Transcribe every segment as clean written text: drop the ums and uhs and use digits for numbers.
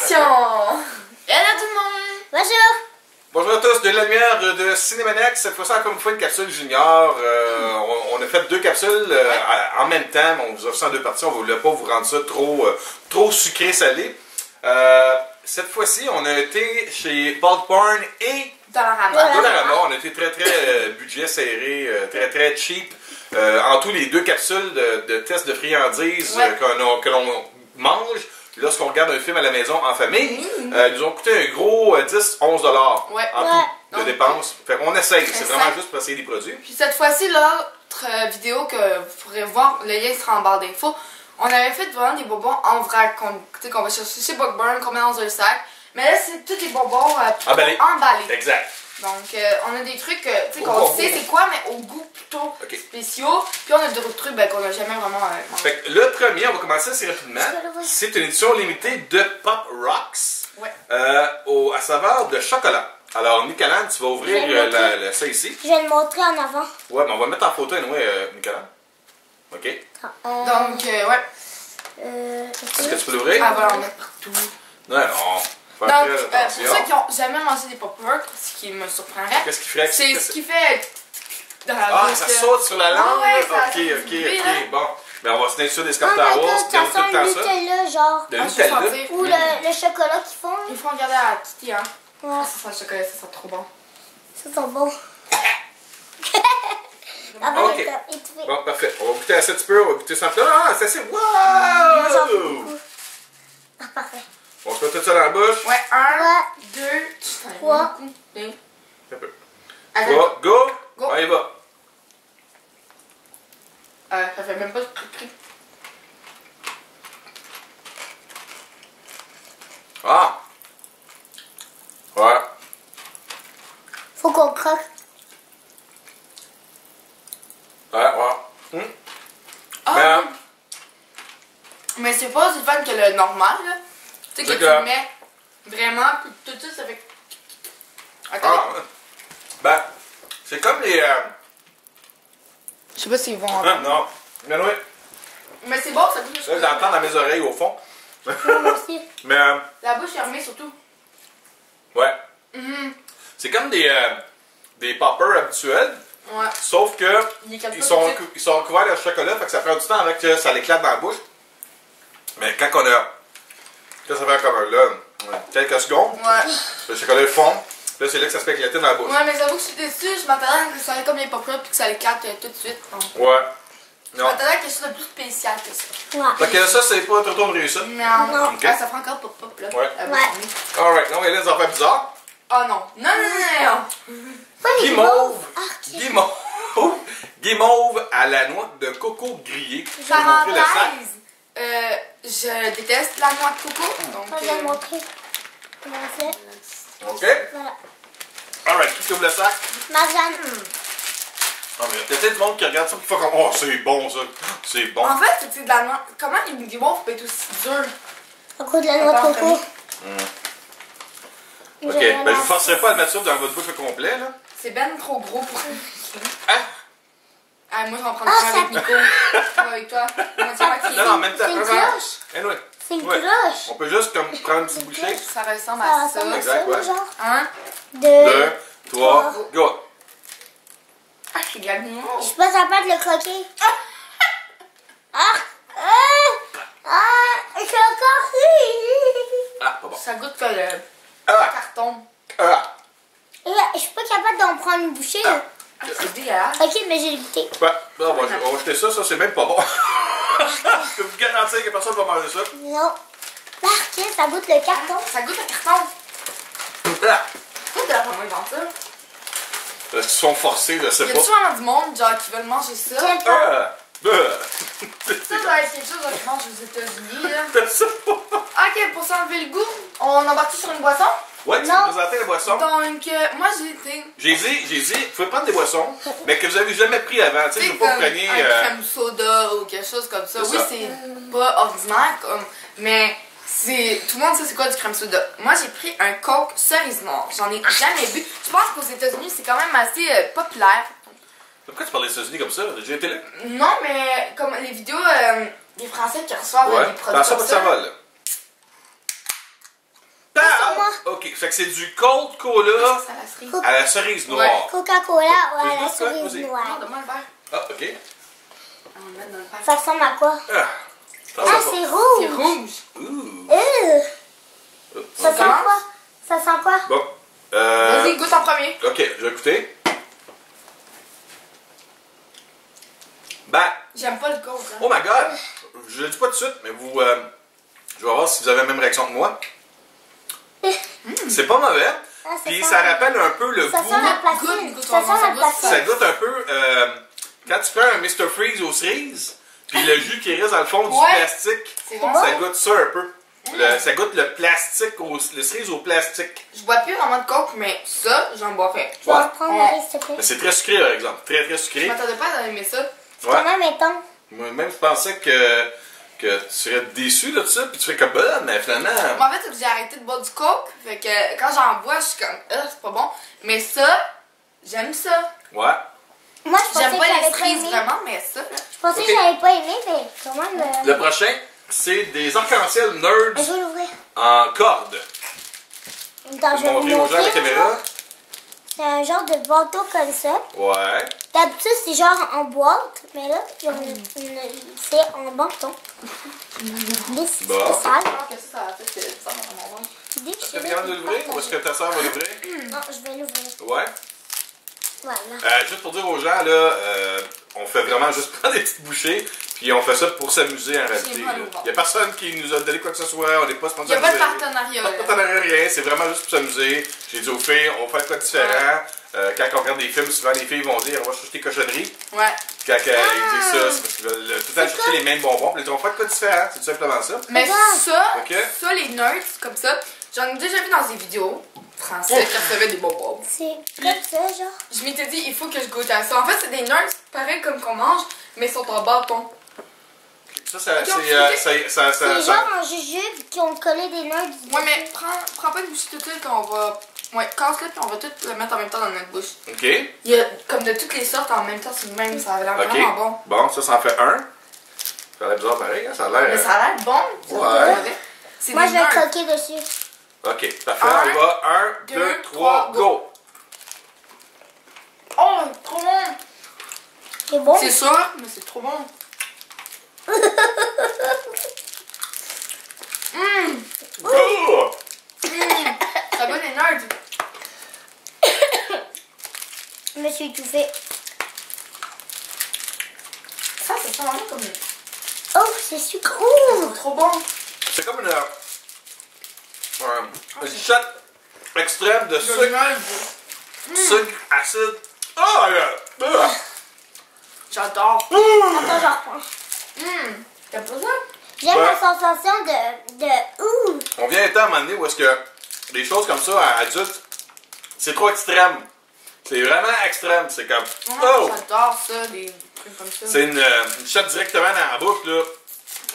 Action! Hello tout le monde! Bonjour! Bonjour à tous, de la lumière de Cinémaniac. Cette fois-ci, encore une fois, une capsule junior. On a fait deux capsules en même temps, mais on vous offre ça en deux parties. On ne voulait pas vous rendre ça trop sucré-salé. Cette fois-ci, on a été chez Bulk Barn et Dollarama. Dollarama. On a été très budget serré, très cheap. En tout, les deux capsules de tests de friandises que l'on mange lorsqu'on regarde un film à la maison en famille, ils nous ont coûté un gros 10-11$ en tout de dépenses. Fait qu'on essaye, c'est vraiment juste pour essayer des produits. Puis cette fois-ci, l'autre vidéo que vous pourrez voir, le lien sera en barre d'infos, on avait fait vraiment des bonbons en vrac qu'on va chercher chez Bulk Barn, qu'on met dans un sac. Mais là, c'est tous les bonbons emballés. Exact. Donc, on a des trucs qu'on sait c'est quoi, mais au goût plutôt spéciaux. Puis on a d'autres trucs qu'on n'a jamais vraiment mangé. Fait que le premier, on va commencer assez rapidement. C'est une édition limitée de Pop Rocks à saveur de chocolat. Alors, Nicolas, tu vas ouvrir ça ici. Je vais le montrer en avant. Ouais, mais on va mettre en photo, Nicolas. OK. Donc, Est-ce que tu peux l'ouvrir? Ah, voilà, on met partout. Non. Donc, pour ceux qui n'ont jamais mangé des Pop Rocks, ce qui me surprendrait, qu'est-ce qu'il ferait? c'est ce qui fait dans la Ah, bouche, ça saute sur la langue? Ok. Bon, ben on va se tenir sur des Scott Towels. Ça sent le Nutella, genre. De Nutella? Ou le chocolat qu'ils font. Il faut regarder à Kitty, hein. Ouais. Ça sent le chocolat, ça sent trop bon. Ça sent bon. Ok. Bon, parfait. On va goûter à ça un petit peu. On va goûter ça. Ah, c'est assez. Wow! Ah, parfait. On se met tout ça dans la bouche. Ouais, 1, 2, 3. Un peu. Go! On y va. Ça fait même pas de cri. Ah! Ouais. Faut qu'on croque. Mais c'est pas aussi fun que le normal, là. Tu sais, que tu le mets vraiment, puis tout ça fait. Ben, c'est comme les. Je sais pas s'ils vont. Non. Mais oui. Mais c'est bon, ça goûte le chocolat. Là, j'entends dans mes oreilles au fond. Moi aussi. Mais. La bouche fermée surtout. Ouais. C'est comme des poppers habituels. Ouais. Sauf que ils sont couverts de chocolat, fait que ça prend du temps avant que ça l'éclate dans la bouche. Mais quand on a. Quand ça fait comme là, quelques secondes, le chocolat fond. Là, c'est là que ça se fait éclater dans la bouche. Ouais, mais j'avoue que je suis déçue. Je m'attendais à que ça soit comme les pop-ups puis que ça l'éclate tout de suite. Donc. Ouais. Je m'attendais à quelque chose de plus spécial que ça. Ouais. Fait que ça, c'est pas trop de réussite. Non. Okay. Ah, ça fait encore pop-up là. Ouais. Ouais. Alright, non, mais là, des affaires bizarres. Oh non. Non. Guimauve à la noix de coco grillée. Je vais vous montrer le sac. Parenthèse, je déteste la noix de coco. Donc, Je vais le montrer. Comment c'est. OK. Voilà. Alright, qui ouvre le sac? Marjane. Ah, mais il y a peut-être du monde qui regarde ça et qui fait comme oh, c'est bon ça. C'est bon. En fait, c'est de la noix. Comment une guimauve peut être aussi dure? À cause de la noix de coco. Ok, ben je vous forcerai pas à mettre ça dans votre bouche au complet là. C'est ben trop gros pour. Ah! Moi je vais en prendre un avec Nico. Avec toi. Non, en même temps. C'est une cloche. Anyway. C'est une cloche. On peut juste comme prendre une petite bouchée. Ça ressemble à ça. Exact, ouais. Genre. 1, 2, 3, go! Ah, c'est de la guimauve. Je suis pas capable de le croquer. Je suis encore Ah, pas bon. Ça goûte que le carton. Je suis pas capable d'en prendre une bouchée. C'est dégueulasse. Ok, mais j'ai goûté. On va jeter ça, c'est même pas bon. Je peux vous garantir que personne va manger ça. Non. Marc, ça goûte le carton. Ça goûte le carton. Pourquoi t'as la première dans ça? Est-ce qu'ils sont forcés, je sais Il y a pas. toujours du monde genre qui veulent manger ça. Ça doit être quelque chose qui mange aux États-Unis là. Ok, pour s'enlever le goût, on embarque sur une boisson. Ouais, tu peux présenter les boissons. Donc, moi j'ai été. J'ai dit, vous pouvez prendre des boissons, mais que vous avez jamais pris avant. Tu sais, je veux pas que vous preniez. Un crème soda ou quelque chose comme ça. Oui, c'est pas ordinaire, mais tout le monde sait c'est quoi du crème soda. Moi, j'ai pris un Coke cerise noire. J'en ai jamais bu. Je pense qu'aux États-Unis, c'est quand même assez populaire. Pourquoi tu parles des États-Unis comme ça? T'as déjà été là? Non, mais comme les vidéos des Français qui reçoivent des produits comme ça. comme Ça va, là. Fait que c'est du Cold Cola Ça la cerise. à la cerise noire. Coca-Cola, ouais, Tu la veux quoi, cerise vas-y? Non, noire. donne-moi le verre. Ah, ok. On va le mettre dans le verre. Ça ressemble à quoi? Ah, ça Ah, sent c'est C'est rouge. rouge. Ouh. Ça sent commence? quoi? Ça sent quoi? Bon. Vas-y, goûte en premier. Ok, je vais goûter. Ben, J'aime pas le coke. Hein. oh my god! Je le dis pas tout de suite, mais vous. Je vais voir si vous avez la même réaction que moi. C'est pas mauvais. Ah, ça Puis sent- ça rappelle un peu le Ça goût. sent la platine. Goûte, Ça goûte, sent ça la goûte, platine. Ça goûte un peu. Quand tu prends un Mr. Freeze aux cerises, puis le jus qui reste dans le fond du Ouais. plastique, C'est bon. ça goûte ça un peu. Ça goûte le plastique, le cerise au plastique. Je bois plus vraiment de coke, mais ça, j'en bois fait. Je vais Ouais. en prendre un, s'il te plaît. Mais c'est très sucré par exemple. Très très Je sucré. m'attendais pas à aimer ça. Ouais. Comment mettons? Moi-même, je pensais que tu serais déçu là, de ça, puis tu fais comme bah, mais finalement. Moi, en fait, j'ai arrêté de boire du coke. Fait que quand j'en bois, je suis comme, c'est pas bon. Mais ça, j'aime ça. Ouais. Moi, je pensais J'aime que pas les j'allais pas cerises aimer. vraiment, mais ça, là. Je pensais Ok. que j'allais pas aimer, mais quand même. Le prochain, c'est des arcs-en-ciel nerds Je vais l'ouvrir. en corde. Attends, je Je vais vais vous montrer aux gens à la montrer. caméra. C'est un genre de bateau comme ça. Ouais. D'habitude, c'est genre en boîte, mais là, c'est en bâton. C'est Bon. spécial. Je pense que ça a fait ça dans mon ventre. Est-ce que tu es capable de l'ouvrir ou est-ce que ta soeur va l'ouvrir? Non, je vais l'ouvrir. Ouais. Voilà. Juste pour dire aux gens, là, on fait vraiment juste prendre des petites bouchées, puis on fait ça pour s'amuser en réalité. mal au Il ventre. n'y a personne qui nous a donné quoi que ce soit, on n'est pas Il sponsorisé. n'y a pas de partenariat. Pas de là. partenariat, rien, c'est vraiment juste pour s'amuser. J'ai dit aux filles, on fait quoi de différent. Quand on regarde des films, souvent les filles vont dire on va chercher des cochonneries. Ouais. Quand ils disent ça, c'est parce qu'ils veulent tout le temps chercher les mêmes bonbons. Puis ils disent on fait quoi de différent, c'est tout simplement ça. Mais Regarde. ça, Ok. ça, les nerds, comme ça, j'en ai déjà vu dans des vidéos français qui recevaient des bonbons. C'est comme ça, genre. Je m'étais dit, il faut que je goûte à ça. En fait, c'est des nerds pareil comme qu'on mange, mais ils sont en bâton. Ça, ça, Ok, C'est genre en jujube qui ont collé des nerds. Ouais, mais prends pas une bouchée toute seule qu'on va. Ouais, casse-le puis on va tout le mettre en même temps dans notre bouche. Ok. Il y a comme de toutes les sortes en même temps, c'est le même, ça a l'air vraiment bon. Bon, ça en fait un. Ça a l'air bizarre pareil, hein? Ça a l'air. Mais ça a l'air bon. ça, Ouais. c'est vrai. C'est Moi, des je vais nerds. croquer dessus. Ok, parfait, on y va. 1, 2, 3, go! Oh, trop bon. C'est bon? C'est sûr, mais c'est trop bon. Oh! Ça goûte les nerds. Je me suis étouffée. Ça sent vraiment comme Oh, c'est sucré. c'est trop bon. C'est comme une shot extrême de Le sucre, nerds. sucre, acide. Oh, yeah. J'adore. Attends, j'en reprends. T'aimes pas ça? J'aime Ouais. la sensation de ouh. On vient un temps à un moment donné où est-ce que des choses comme ça à adultes, c'est trop extrême. C'est vraiment extrême. C'est comme. Oh! J'adore ça, des trucs comme ça. C'est une shot directement dans la bouche, là.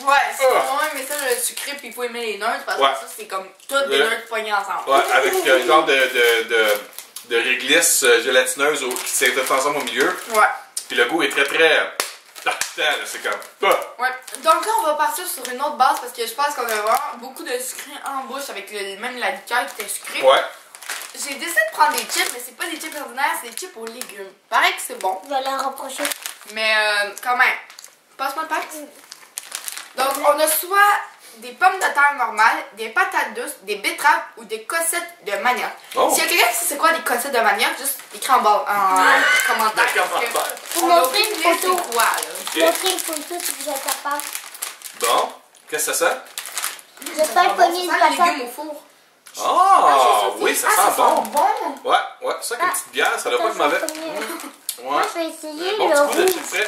Ouais, c'est Oh. pour un message sucré puis il faut aimer les nerds parce que Ouais. ça c'est comme toutes des Le- nerds poignés ensemble. Ouais, avec un genre de réglisse gélatineuse qui s'étoffe ensemble au milieu. Ouais. Puis le goût est très très. Tartan, là, c'est comme. Ah! Ouais. Donc là on va partir sur une autre base parce que je pense qu'on a vraiment beaucoup de sucré en bouche avec même la liqueur qui était sucrée. Ouais. J'ai décidé de prendre des chips, mais c'est pas des chips ordinaires, c'est des chips aux légumes. Pareil que c'est bon, Je vais leur reprocher. mais quand même. Passe-moi le pack. Donc on a soit des pommes de terre normales, des patates douces, des betteraves ou des cossettes de manioc. Oh. S'il y a quelqu'un qui sait c'est quoi des cossettes de manioc, juste écris en bas en commentaire. parce que Vous on a montrez aucune une idée photo. c'est quoi là. Ok. Montrez une photo si vous êtes capable. Bon. Qu'est-ce que ça sent? J'espère pogner une Ça sent les patate. légumes au four. Ah! Oui, ça Ah, sent bon. bon. Ouais, ouais, ça qu'une petite bière, ça doit pas être mauvais. Moi, Ouais. je vais essayer Bon le petit coup de rouge. chip frais.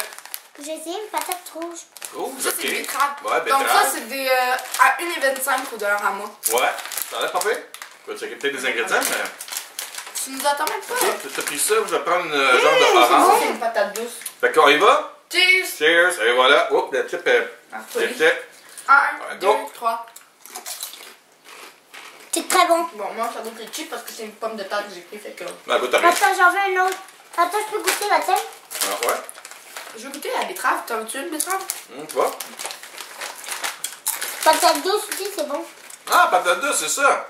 J'ai essayé une patate rouge. Rouge, Ça c'est des ok. betteraves. Ouais, Donc ça betterave. c'est des à 1,25 ou $1 à moi. Ouais, ça a l'air pas fait. Je vais checker peut-être des ingrédients, mais. Tu nous attends même pas. Ok, t'as pris ça, je vais prendre une genre de Ça orange. c'est une patate douce. Fait qu'on y va. Cheers. Cheers, et voilà. Oups, la chip est Absolument. prête. 1, 2, go. 3. C'est très bon. Bon, moi ça goûte les chips parce que c'est une pomme de terre que j'ai pris, fait que Ben, goûte à rien. Attends, j'en veux un autre. Attends, je peux goûter la tienne? Ah, ouais. je vais goûter la betterave. T'en veux-tu une betterave? Tu vois? Patate douce aussi, c'est bon. Ah, patate douce, c'est ça.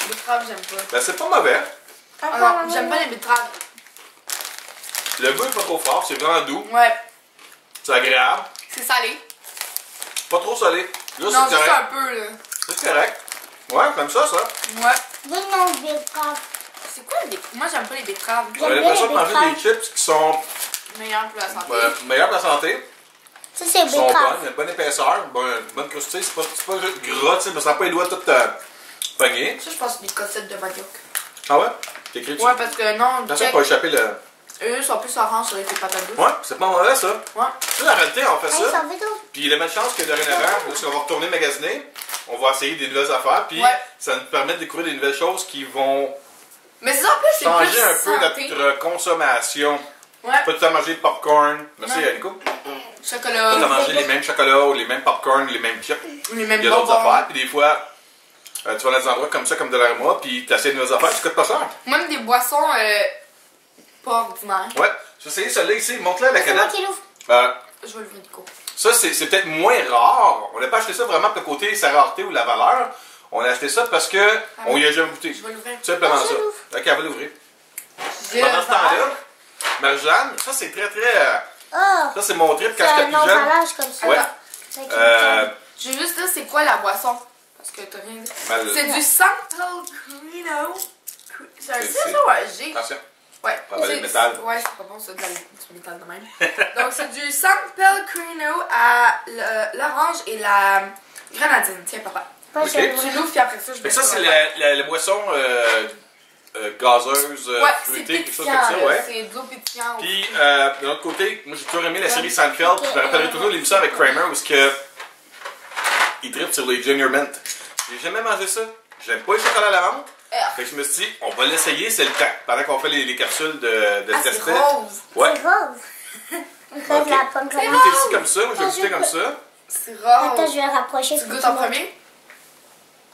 Betterave, j'aime pas. Ben, c'est pas mauvais. Ah non, j'aime pas les betteraves. Le goût est pas trop fort, c'est vraiment doux. Ouais. C'est agréable. C'est salé. Pas trop salé. Là, Non, c'est juste correct. un peu, là. C'est correct. Ouais, comme ça. Ouais. Donne-moi une betterave. C'est quoi les betteraves? Moi, j'aime pas les betteraves. On a l'impression de manger des chips qui sont Meilleur pour la santé. meilleurs pour la santé. Ça, c'est Ils sont betterave. bonnes, il y a une bonne épaisseur, une bonne crustée. C'est pas juste gras, tu sais, mais ça n'a pas les doigts tout pognés. Ça, je pense que c'est des cossette de manioc. Ah ouais? T'es écrit dessus? Ouais, parce que non, Attention, check, pas échapper le. eux sont plus orange sur les patates douces. Ouais, c'est pas mauvais ça. Ouais. Tu sais, en réalité, on fait Allez, ça. s'en va d'où? Puis la même chance que dorénavant, lorsqu'on va retourner magasiner, on va essayer des nouvelles affaires. Puis Ouais. ça nous permet de découvrir des nouvelles choses qui vont Mais c'est ça, en plus, c'est changer plus un peu santé. notre consommation. Ouais. Pas tout le temps manger de popcorn. Merci, Ouais. Nico. Pas Chocolat. tout le temps manger les mêmes chocolats ou les mêmes popcorn, les mêmes chips. Les mêmes Il y a d'autres bonbons. affaires. Puis des fois, tu vas dans des endroits comme ça, comme de l'air moi, puis tu essaies de nouvelles affaires, ça coûte pas cher. Même des boissons pas ordinaires. Ouais, j'ai essayé celle-là ici. Montre-la la C'est moi canette. qui l'ouvre. Je vais le voir, Nico. Ça, c'est peut-être moins rare. On n'a pas acheté ça vraiment pour le côté sa rareté ou la valeur. On a acheté ça parce que on y a jamais goûté. Je vais l'ouvrir. Tout simplement Ah, je ça. l'ouvre. Ok, elle va l'ouvrir. J'ai Pendant le ce temps-là, verre. Marjane, ça c'est très très. Oh! Ça c'est mon trip C'est quand j'étais un plus jeune. emballage comme ça. Ouais. C'est avec Euh, Je veux juste dire, c'est quoi la boisson? Parce que t'as rien dit. mal- C'est du San Pellegrino. C'est un C'est- 6 ou un G? Attention. Ouais. Pas mal de métal. Ouais, c'est pas bon ça, du métal de même. Donc c'est du San Pellegrino à l'orange et la grenadine. Tiens, papa. Moi, Ok. je vais Tu l'ouvrir. l'ouvres puis après ça, je Fait vais que ça c'est la boisson gazeuse, Ouais, c'est fruitée, quelque chose pétillant, comme ça, là. ouais. C'est de l'eau pétillante. Puis, de l'autre côté, moi j'ai toujours aimé la série Seinfeld. Je me rappellerai toujours l'émission avec Kramer où ce que il tripe sur les Junior Mint. J'ai jamais mangé ça. J'aime pas les chocolats à la menthe. Fait que je me suis dit, on va l'essayer, c'est le temps. Pendant qu'on fait les capsules de Ah, c'est tester. rose. Ouais. C'est rose. On Ok. la pomme Goûtez comme ici comme ça, moi j'ai goûté comme ça. C'est Attends, rose. je vais rapprocher. Tu goûtes en premier?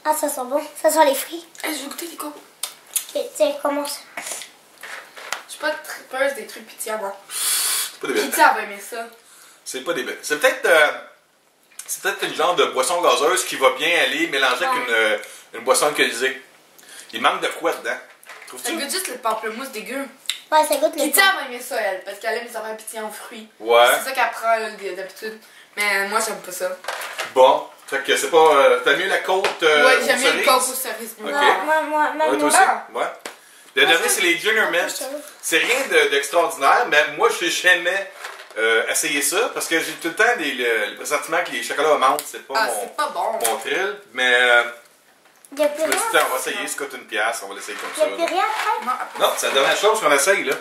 Ah, ça sent bon. Ça sent les fruits. Hey, je vais goûter, Nico. Ok, tiens, commence. Je suis pas tripeuse des trucs pétillants, moi. C'est pas des belles. Pétillant, elle va aimer ça. C'est pas des belles. C'est peut-être une genre de boisson gazeuse qui va bien aller mélanger avec une boisson alcoolisée. Il manque de quoi dedans? Ça Trouves-tu? goûte juste le pamplemousse dégueu. Ouais, ça goûte le Pétillant, elle va aimer ça, elle. Parce qu'elle aime les affaires pétillants aux fruits. Ouais. C'est ça qu'elle prend, elle, d'habitude. Mais moi, j'aime pas ça. Bon. Fait que c'est pas. T'as mieux la côte. Ouais, aux j'aime mieux le cerises? coke aux cerises. Ok. Moi, Ouais, toi aussi? Ah. Ouais. Le dernier, c'est les Junior Mint. C'est rien d'extraordinaire, mais moi, je n'ai jamais essayé ça parce que j'ai tout le temps le pressentiment que les chocolats aux menthe, c'est pas Ah, c'est pas bon. mon thrill. Mais Il n'y a je plus me suis dit, rien. on va essayer, ça coûte une pièce, on va l'essayer comme Il n'y a ça. plus rien après. Non, après. Non, c'est la dernière chose qu'on essaye, là.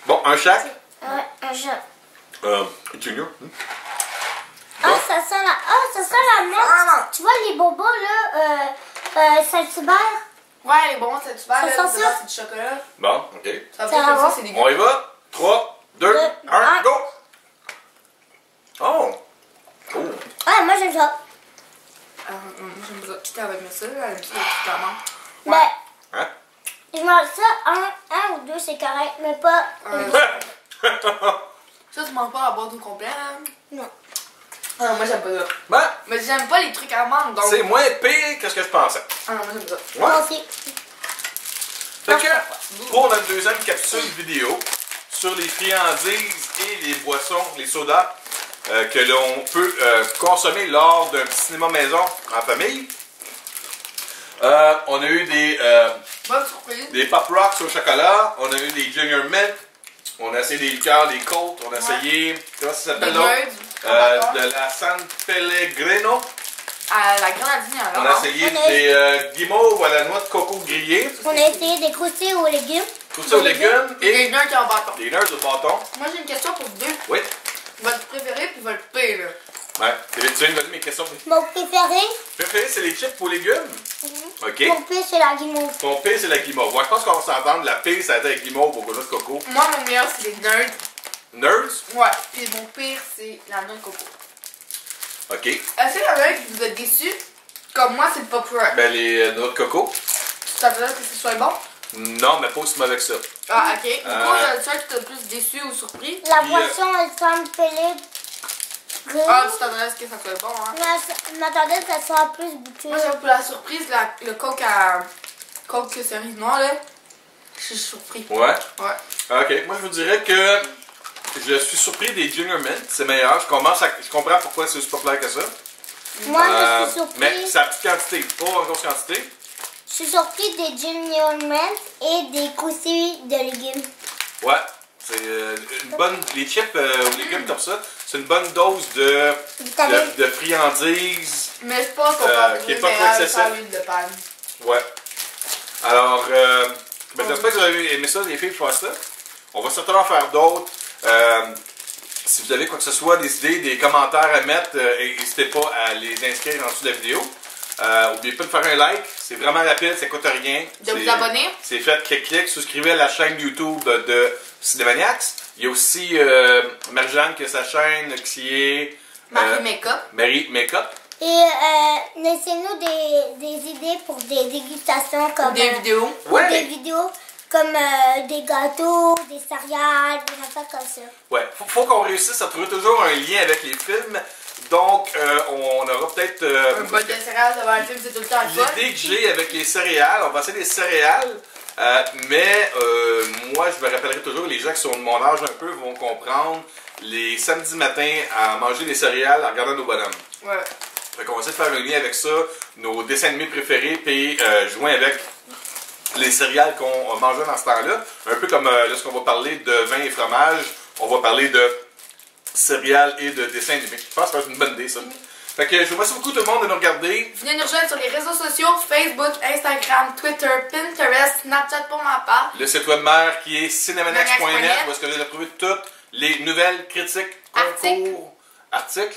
Bon, un chaque. Ouais, un chat. Junior. Ah, ça sent la menthe. Ah, Tu vois les bonbons là, Saint-Hubert? non. Ouais, les bonbons, c'est super. Ça Là, sent c'est ça? c'est du chocolat. Bon, ok. Ça Ça fait va comme ça, bon? c'est dégueu. On y va. 3, 2, 1, un. go! Oh! Oh! Ouais, moi j'aime ça. Moi, j'aime ça. Quitte avec ça, là, elle aime ça, tout à l'heure. Mais Hein? je mange ça, un ou deux c'est correct, mais pas. Ça, tu manges pas la boîte au complet, hein? Non. Ah non, moi, j'aime pas ça. Ben, Mais j'aime pas les trucs à menthe, donc. c'est moins pire que ce que je pensais. Ah non, moi, j'aime ça. Moi Ouais. aussi. Fait que, pour notre deuxième capsule vidéo sur les friandises et les boissons, les sodas que l'on peut consommer lors d'un petit cinéma maison en famille, on a eu Bonne surprise. des Pop Rocks au chocolat, on a eu des Junior Mint, on a essayé des liqueurs, des Colts, on a essayé, comment ça s'appelle Des l'autre? nerds, De la San Pellegrino, à la grenadine, on alors. a essayé On a- des guimauves à la noix de coco grillée, On a essayé des croustilles aux légumes. tout ça aux légumes Et et des nerds qui en bâton. des nerfs de bâton. Moi, j'ai une question pour vous deux. Oui. Votre préféré puis votre pire, là. Ouais, tu viens de me donner mes questions. Mon préféré, Préféré, c'est les chips aux légumes. OK. mon pire c'est la guimauve. Ton pire, c'est la guimauve. Ouais, je pense qu'on va s'entendre. La pire, ça a été avec guimauve au noix de coco. Moi, mon meilleur, c'est les nerds. Nerds. Ouais. Puis mon pire, c'est la noix de coco. OK. Est-ce qu'il y en a un qui vous a déçu? Comme moi, c'est le Pop Rock. Ben, les noix de coco. Ça veut dire que ce soit bon? Non, mais pas aussi mauvais que ça. Ah, ok. Du coup, c'est un qui t'a plus déçu ou surpris? La Puis, boisson, elle semble pelée. Ah, tu t'attendais à ce que ça soit bon, hein? Mais je m'attendais que ça soit plus Moi, goûteux. j'aime pour la surprise le coke à Coke cerise noire, là, je suis surpris. Ouais. Ouais. Ok, moi je vous dirais que je suis surpris des Junior Mint, c'est meilleur. Je comprends pourquoi c'est aussi populaire que ça. Moi, je suis surpris. Mais c'est à petite quantité, pas en grosse quantité. Je suis surpris des Junior Mint et des croustilles de légumes. Ouais, c'est une bonne. Les chips aux légumes comme ça, c'est une bonne dose de friandises. Mais je pense qu'on peut qui est trouver pas trop meilleur excessif. sans l'huile de palme. Ouais. Alors, j'espère que vous avez aimé ça, les filles, faire ça. On va certainement faire d'autres. Si vous avez quoi que ce soit, des idées, des commentaires à mettre, n'hésitez pas à les inscrire en dessous de la vidéo. N'oubliez pas de faire un like, c'est vraiment rapide, ça coûte rien. De vous abonner. C'est fait, clic, souscrivez à la chaîne YouTube de Cinémaniacs. Il y a aussi Marie-Jeanne qui a sa chaîne qui est Marie Makeup. Marie Makeup. Et laissez-nous des idées pour des dégustations comme Des vidéos. ou des vidéos comme des gâteaux, des céréales, des affaires comme ça. Ouais, faut qu'on réussisse à trouver toujours un lien avec les films. Donc, on aura peut-être... Un bol de céréales devant un film, c'est tout le temps le fun. l'idée que j'ai avec les céréales, on va essayer des céréales, mais moi, je me rappellerai toujours, les gens qui sont de mon âge un peu vont comprendre, les samedis matins, à manger des céréales en regardant nos bonhommes. Ouais. Fait qu'on va essayer de faire un lien avec ça, nos dessins animés préférés, puis jouer avec les céréales qu'on mangeait dans ce temps-là. Un peu comme lorsqu'on va parler de vin et fromage, on va parler de céréales et de dessins animés. Je pense que ça va être une bonne idée, ça. Fait que je vous remercie beaucoup tout le monde de nous regarder. Venez nous rejoindre sur les réseaux sociaux, Facebook, Instagram, Twitter, Pinterest, Snapchat pour ma part. Le site web mère qui est cinemanax.net, Cinemanax.net. où est-ce que vous allez retrouver toutes les nouvelles, critiques, concours, articles.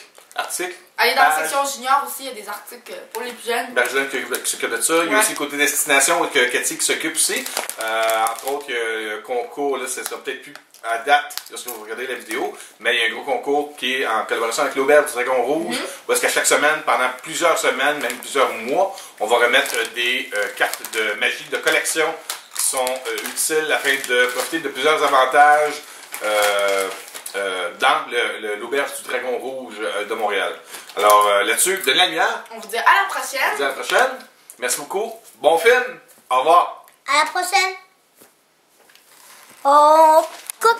Allez dans la pages. section junior aussi, il y a des articles pour les plus jeunes. Marie-Jeanne qui s'occupe de ça. Il y a Ouais. aussi le côté destination que Cathy qui s'occupe aussi. Entre autres, le concours, là, ça sera peut-être plus à date lorsque vous regardez la vidéo, mais il y a un gros concours qui est en collaboration avec l'Auberge du Dragon Rouge, où est-ce qu'à chaque semaine, pendant plusieurs semaines, même plusieurs mois, on va remettre des cartes de magie de collection qui sont utiles afin de profiter de plusieurs avantages dans l'Auberge du Dragon Rouge de Montréal. Alors là-dessus, donnez la lumière. On vous dit à la prochaine. On se dit à la prochaine. Merci beaucoup. Bon film. Au revoir. À la prochaine. Oh.